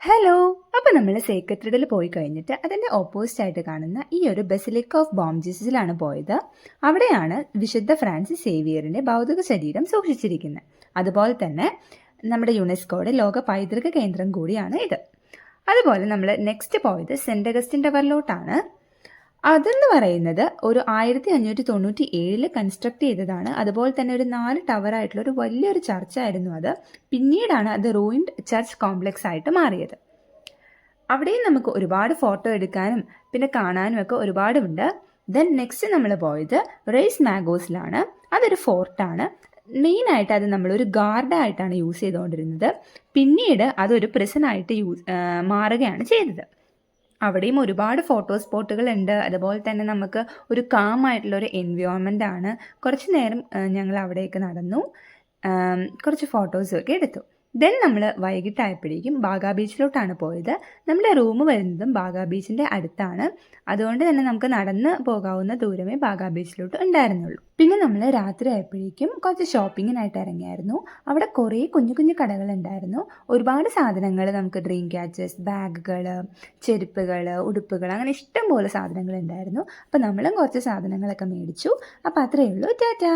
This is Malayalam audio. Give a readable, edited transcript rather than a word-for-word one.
ഹലോ. അപ്പോൾ നമ്മൾ സേക്രട്ടറിയിൽ പോയി കഴിഞ്ഞിട്ട് അതിൻ്റെ ഓപ്പോസിറ്റ് ആയിട്ട് കാണുന്ന ഈ ഒരു ബസിലിക്ക ഓഫ് ബോം ജീസസിലാണ് പോയത്. അവിടെയാണ് വിശുദ്ധ ഫ്രാൻസിസ് സേവിയറിൻ്റെ ഭൗതിക ശരീരം സൂക്ഷിച്ചിരിക്കുന്നത്. അതുപോലെ തന്നെ നമ്മുടെ യുനെസ്കോയുടെ ലോക പൈതൃക കേന്ദ്രം കൂടിയാണ് ഇത്. അതുപോലെ നമ്മൾ നെക്സ്റ്റ് പോയത് സെൻറ്റ് അഗസ്റ്റിൻ ടവറിലോട്ടാണ്. അതെന്ന് പറയുന്നത് ഒരു 1597 കൺസ്ട്രക്ട് ചെയ്തതാണ്. അതുപോലെ തന്നെ ഒരു 4 ടവറായിട്ടുള്ള ഒരു വലിയൊരു ചർച്ചായിരുന്നു അത്. പിന്നീടാണ് അത് റൂയിൻഡ് ചർച്ച് കോംപ്ലക്സ് ആയിട്ട് മാറിയത്. അവിടെയും നമുക്ക് ഒരുപാട് ഫോട്ടോ എടുക്കാനും പിന്നെ കാണാനും ഒക്കെ ഒരുപാടുണ്ട്. ദെൻ നെക്സ്റ്റ് നമ്മൾ പോയത് റെയ്സ് മാഗോസിലാണ്. അതൊരു ഫോർട്ടാണ്. മെയിനായിട്ട് അത് നമ്മളൊരു ഗാർഡായിട്ടാണ് യൂസ് ചെയ്തുകൊണ്ടിരുന്നത്. പിന്നീട് അതൊരു പ്രിസണായിട്ട് മാറുകയാണ് ചെയ്തത്. അവിടെയും ഒരുപാട് ഫോട്ടോ സ്പോട്ടുകളുണ്ട്. അതുപോലെ തന്നെ നമുക്ക് ഒരു കാം ആയിട്ടുള്ള ഒരു എൻവയോൺമെൻ്റ് ആണ്. കുറച്ച് നേരം ഞങ്ങൾ അവിടെയൊക്കെ നടന്നു, കുറച്ച് ഫോട്ടോസൊക്കെ എടുത്തു. ദെൻ നമ്മൾ വൈകിട്ടായപ്പോഴേക്കും ബാഗ ബീച്ചിലോട്ടാണ് പോയത്. നമ്മുടെ റൂം വരുന്നതും ബാഗ ബീച്ചിൻ്റെ അടുത്താണ്. അതുകൊണ്ട് തന്നെ നമുക്ക് നടന്ന് പോകാവുന്ന ദൂരമേ ബാഗ ബീച്ചിലോട്ട് ഉണ്ടായിരുന്നുള്ളൂ. പിന്നെ നമ്മൾ രാത്രി ആയപ്പോഴേക്കും കുറച്ച് ഷോപ്പിങ്ങിനായിട്ട് ഇറങ്ങിയായിരുന്നു. അവിടെ കുറേ കുഞ്ഞു കുഞ്ഞു കടകളുണ്ടായിരുന്നു. ഒരുപാട് സാധനങ്ങൾ, നമുക്ക് ഡ്രീം ക്യാച്ചേഴ്സ്, ബാഗുകൾ, ചെരുപ്പുകൾ, ഉടുപ്പുകൾ, അങ്ങനെ ഇഷ്ടം പോലെ സാധനങ്ങൾ ഉണ്ടായിരുന്നു. അപ്പോൾ നമ്മളും കുറച്ച് സാധനങ്ങളൊക്കെ മേടിച്ചു. അപ്പോൾ അത്രയേ ഉള്ളൂ. ടാറ്റാ.